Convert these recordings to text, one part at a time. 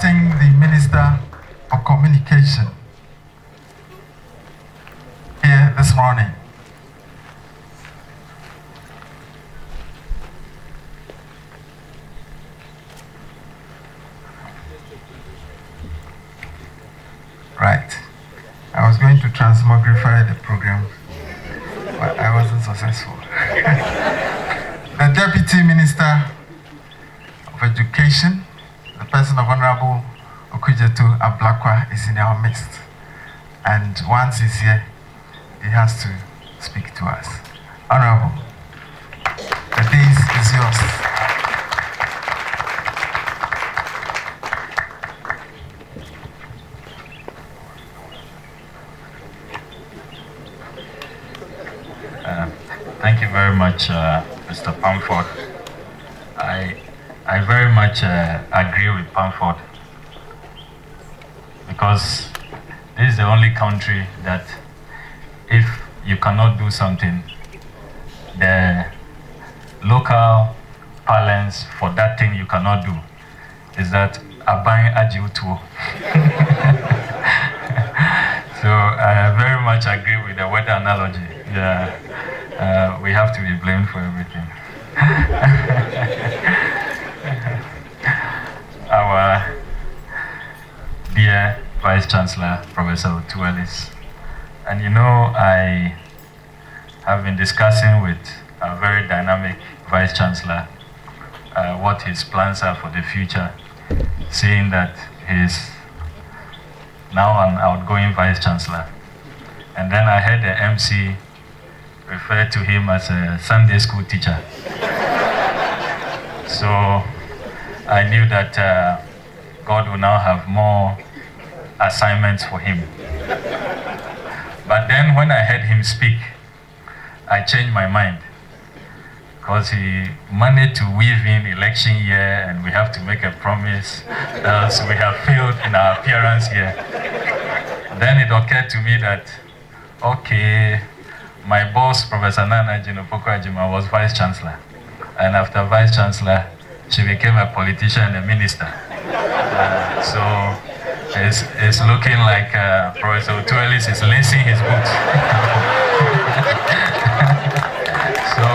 inviting the Minister of Communication here this morning. Right. I was going to transmogrify the program, but I wasn't successful. The Deputy Minister of Education, the person of Honourable Okudzeto-Ablakwa, is in our midst. And once he's here, he has to speak to us. Honourable, the day is yours. Thank you very much, Mr. Pamford. I very much agree with Pamford, because this is the only country that if you cannot do something, the local parlance for that thing you cannot do is that Abang Ajiutu. So I very much agree with the weather analogy. Yeah. We have to be blamed for everything. Our dear Vice Chancellor, Professor Otuelis, and you know, I have been discussing with a very dynamic Vice Chancellor what his plans are for the future, seeing that he's now an outgoing Vice Chancellor. And then I heard the MC refer to him as a Sunday school teacher. So I knew that God will now have more assignments for him. But then when I heard him speak, I changed my mind, because he managed to weave in election year and we have to make a promise, else we have failed in our appearance here. Then it occurred to me that, okay, my boss, Professor Nana Jinopoko-Ajima, was Vice Chancellor. And after Vice Chancellor, she became a politician and a minister. So it's looking like Professor Otuelis is lacing his boots. So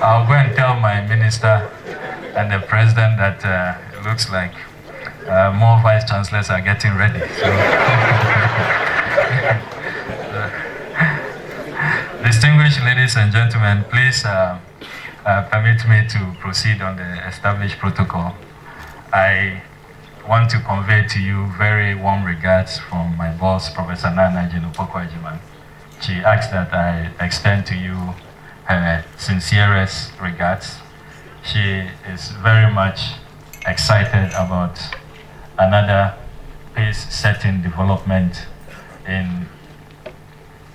I'll go and tell my minister and the president that it looks like more Vice Chancellors are getting ready. So, distinguished ladies and gentlemen, please permit me to proceed on the established protocol. I want to convey to you very warm regards from my boss, Professor Nana Jinopoko-Ajima. She asked that I extend to you her sincerest regards. She is very much excited about another pace-setting development in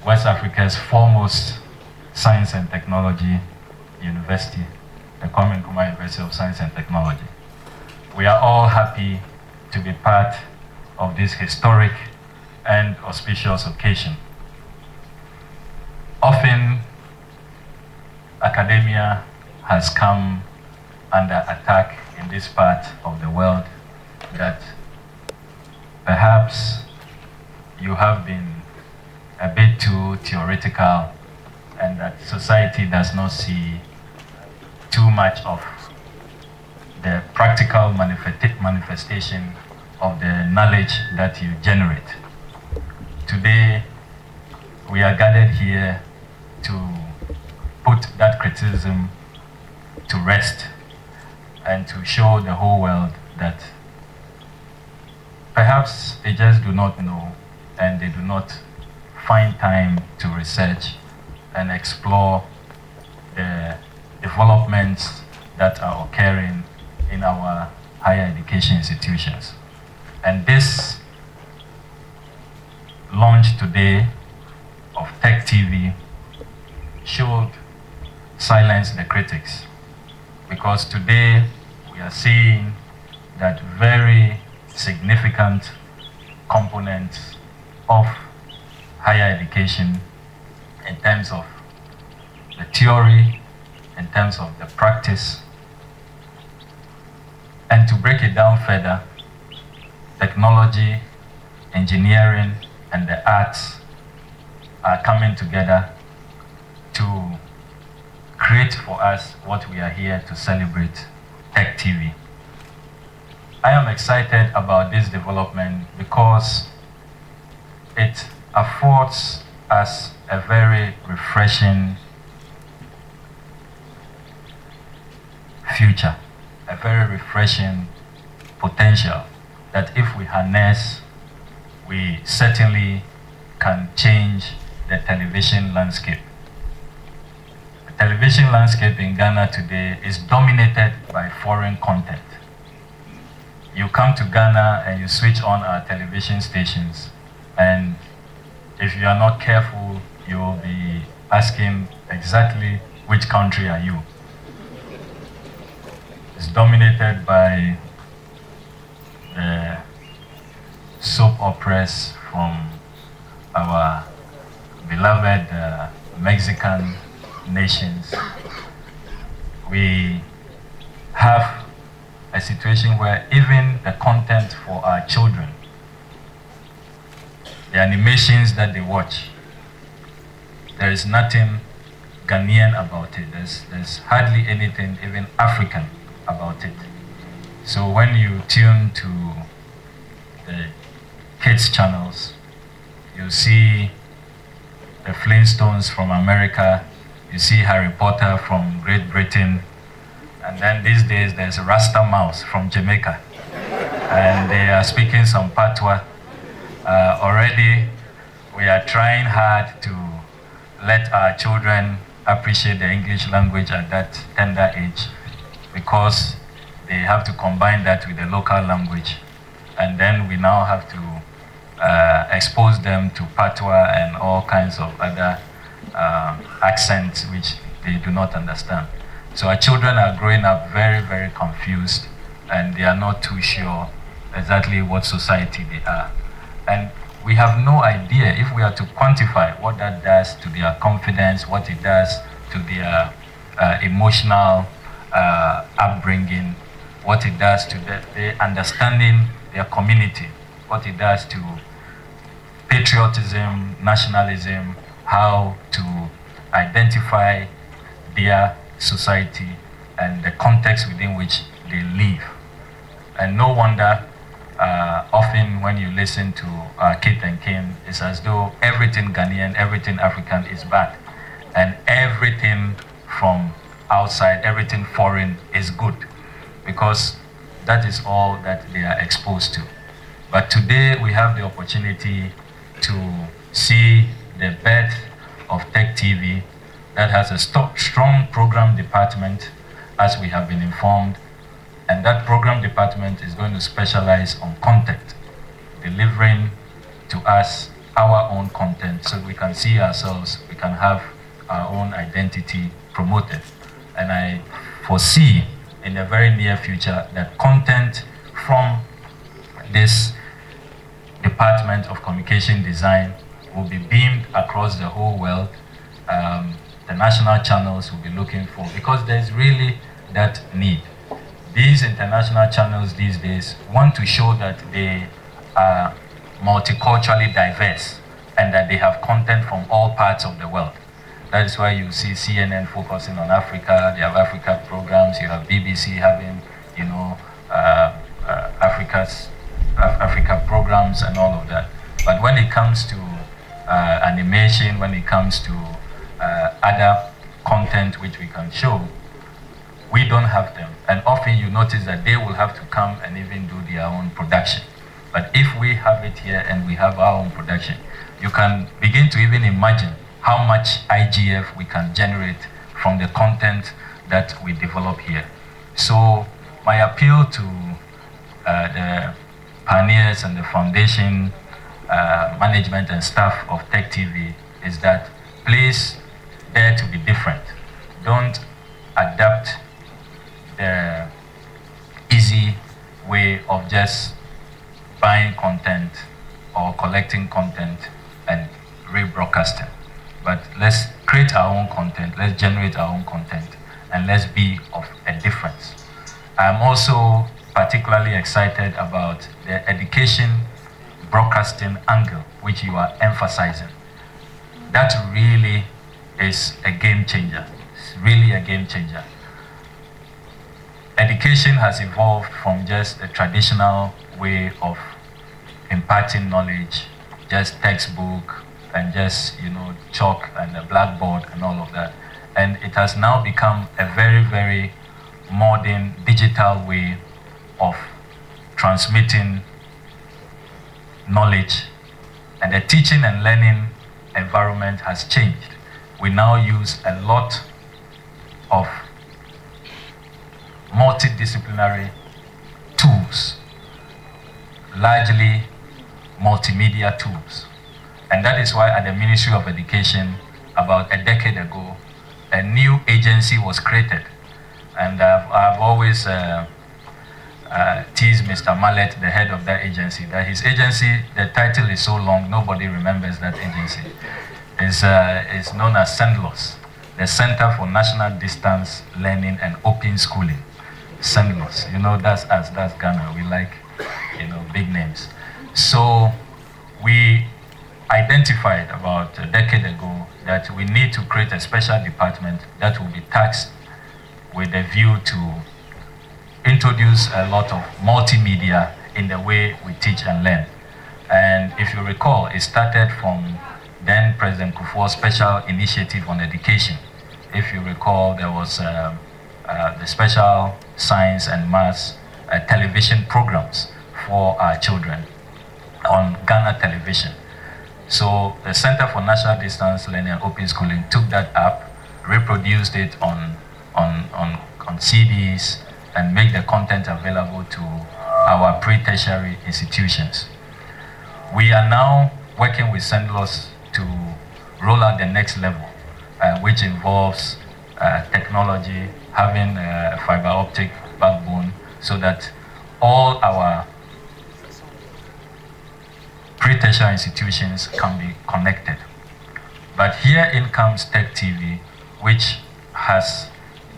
West Africa's foremost science and technology university, the Kwame Nkrumah University of Science and Technology. We are all happy to be part of this historic and auspicious occasion. Often, academia has come under attack in this part of the world, that perhaps you have been a bit too theoretical and that society does not see too much of the practical manifestation of the knowledge that you generate. Today, we are gathered here to put that criticism to rest and to show the whole world that perhaps they just do not know and they do not find time to research and explore the developments that are occurring in our higher education institutions. And this launch today of TEK TV should silence the critics, because today we are seeing that very significant components of higher education in terms of the theory, in terms of the practice, And to break it down further, technology, engineering, and the arts are coming together to create for us what we are here to celebrate, TEK TV. I am excited about this development because it affords us a very refreshing future, a very refreshing potential that if we harness, we certainly can change the television landscape. The television landscape in Ghana today is dominated by foreign content. You come to Ghana and you switch on our television stations, and if you are not careful, you will be asking exactly which country are you. It's dominated by the soap operas from our beloved Mexican nations. We have a situation where even the content for our children, the animations that they watch, there is nothing Ghanaian about it. There's hardly anything even African about it. So when you tune to the kids channels, you see the Flintstones from America, you see Harry Potter from Great Britain, and then these days there's a Rasta Mouse from Jamaica, and they are speaking some patois. Already we are trying hard to let our children appreciate the English language at that tender age, because they have to combine that with the local language. And then we now have to expose them to patois and all kinds of other accents which they do not understand. So our children are growing up very, very confused, and they are not too sure exactly what society they are. And we have no idea, if we are to quantify what that does to their confidence, what it does to their emotional upbringing, what it does to their understanding their community, what it does to patriotism, nationalism, how to identify their society and the context within which they live. And no wonder often when you listen to Kit and Kin, it's as though everything Ghanaian, everything African is bad, and everything from outside, everything foreign is good, because that is all that they are exposed to. But today we have the opportunity to see the birth of TEK TV that has a strong program department, as we have been informed, and that program department is going to specialize on content, delivering to us our own content so we can see ourselves, we can have our own identity promoted. And I foresee in the very near future that content from this Department of Communication Design will be beamed across the whole world. The national channels will be looking for, because there's really that need. These international channels these days want to show that they are multiculturally diverse and that they have content from all parts of the world. That is why you see CNN focusing on Africa. They have Africa programs. You have BBC having, you know, Africa programs and all of that. But when it comes to animation, when it comes to other content which we can show, we don't have them. And often you notice that they will have to come and even do their own production. But if we have it here and we have our own production, you can begin to even imagine how much IGF we can generate from the content that we develop here. So my appeal to the pioneers and the foundation management and staff of TEK TV is that please dare to be different. Don't adapt the easy way of just buying content or collecting content and rebroadcasting. But let's create our own content, let's generate our own content, and let's be of a difference. I'm also particularly excited about the education broadcasting angle, which you are emphasizing. That really is a game changer. It's really a game changer. Education has evolved from just a traditional way of imparting knowledge, just textbook and just, chalk and a blackboard and all of that. And it has now become a very, very modern digital way of transmitting knowledge, and the teaching and learning environment has changed. We now use a lot of multidisciplinary tools, largely multimedia tools. And that is why at the Ministry of Education, about a decade ago, a new agency was created. And I've always teased Mr. Mallet, the head of that agency, that his agency, the title is so long, nobody remembers that agency. It's known as CENDLOS, the Center for National Distance Learning and Open Schooling. CENDLOS, that's us, that's Ghana. We like, big names. So we identified about a decade ago that we need to create a special department that will be tasked with a view to introduce a lot of multimedia in the way we teach and learn. And if you recall, it started from then President Kufuor's special initiative on education. If you recall, there was the special science and maths television programs for our children on Ghana television. So the Center for National Distance Learning and Open Schooling took that up, reproduced it on CDs, and make the content available to our pre-tertiary institutions. We are now working with CENDLOS to roll out the next level, which involves technology, having a fiber optic backbone, so that all our pre-tertiary institutions can be connected. But here in comes TEK TV, which has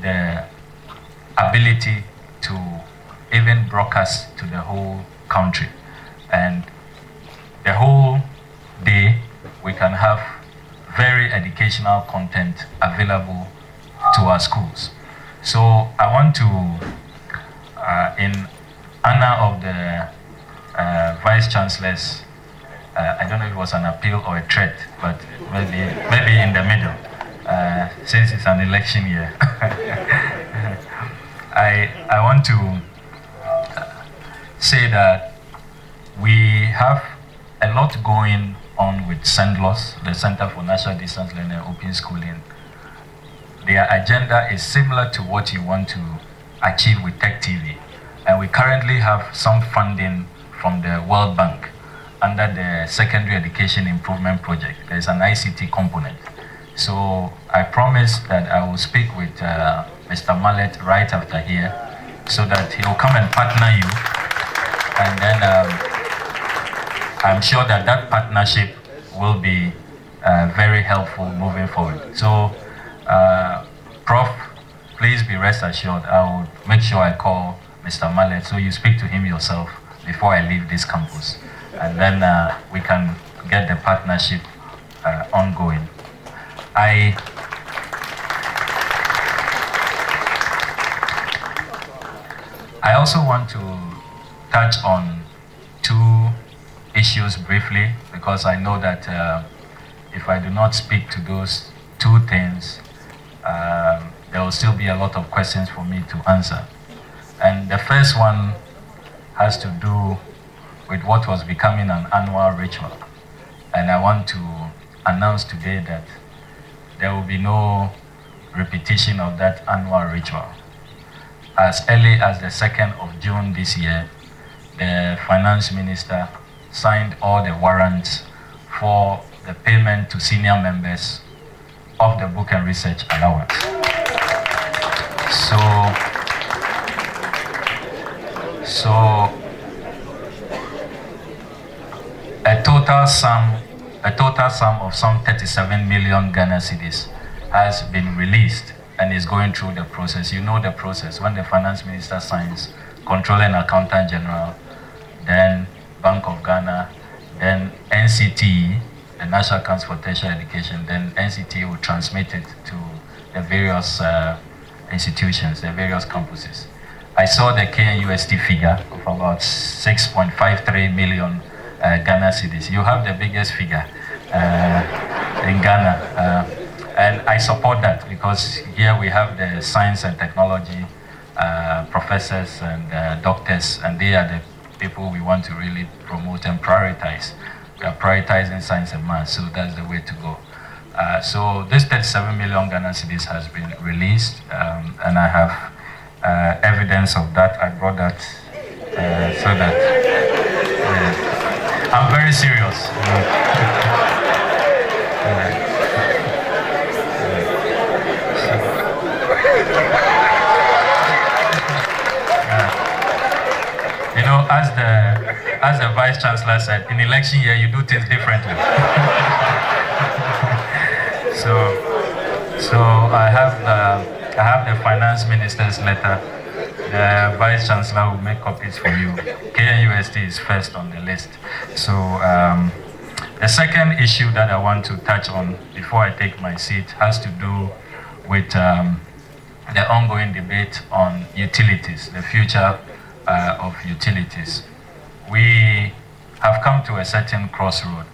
the ability to even broadcast to the whole country. And the whole day, we can have very educational content available to our schools. So I want to, in honor of the Vice Chancellor's, I don't know if it was an appeal or a threat, but maybe in the middle, since it's an election year. I want to say that we have a lot going on with CENDLOS, the Center for National Distance Learning and Open Schooling. Their agenda is similar to what you want to achieve with TEK TV. And we currently have some funding from the World Bank under the Secondary Education Improvement Project. There's an ICT component. So I promise that I will speak with Mr. Mallet right after here, so that he will come and partner you. And then I'm sure that that partnership will be very helpful moving forward. So, Prof, please be rest assured, I will make sure I call Mr. Mallet, so you speak to him yourself before I leave this campus. And then we can get the partnership ongoing. I also want to touch on two issues briefly, because I know that if I do not speak to those two things, there will still be a lot of questions for me to answer. And the first one has to do with what was becoming an annual ritual. And I want to announce today that there will be no repetition of that annual ritual. As early as the 2nd of June this year, the Finance Minister signed all the warrants for the payment to senior members of the book and research allowance. So a total sum of some 37 million Ghana cedis has been released and is going through the process. You know the process. When the finance minister signs, Controller and Accountant General, then Bank of Ghana, then NCTE, the National Council for Tertiary Education, then NCTE will transmit it to the various institutions, the various campuses. I saw the KNUST figure of about 6.53 million Ghana cedis. You have the biggest figure in Ghana. And I support that because here we have the science and technology professors and doctors, and they are the people we want to really promote and prioritize. We are prioritizing science and math, so that's the way to go. So this 37 million Ghana cedis has been released, and I have evidence of that. I brought that so that I'm very serious. You know, as the Vice Chancellor said, in election year you do things differently. So I have the Finance Minister's letter. The Vice Chancellor will make copies for you. KNUST is first on the list. So the second issue that I want to touch on before I take my seat has to do with the ongoing debate on utilities, the future of utilities. We have come to a certain crossroad.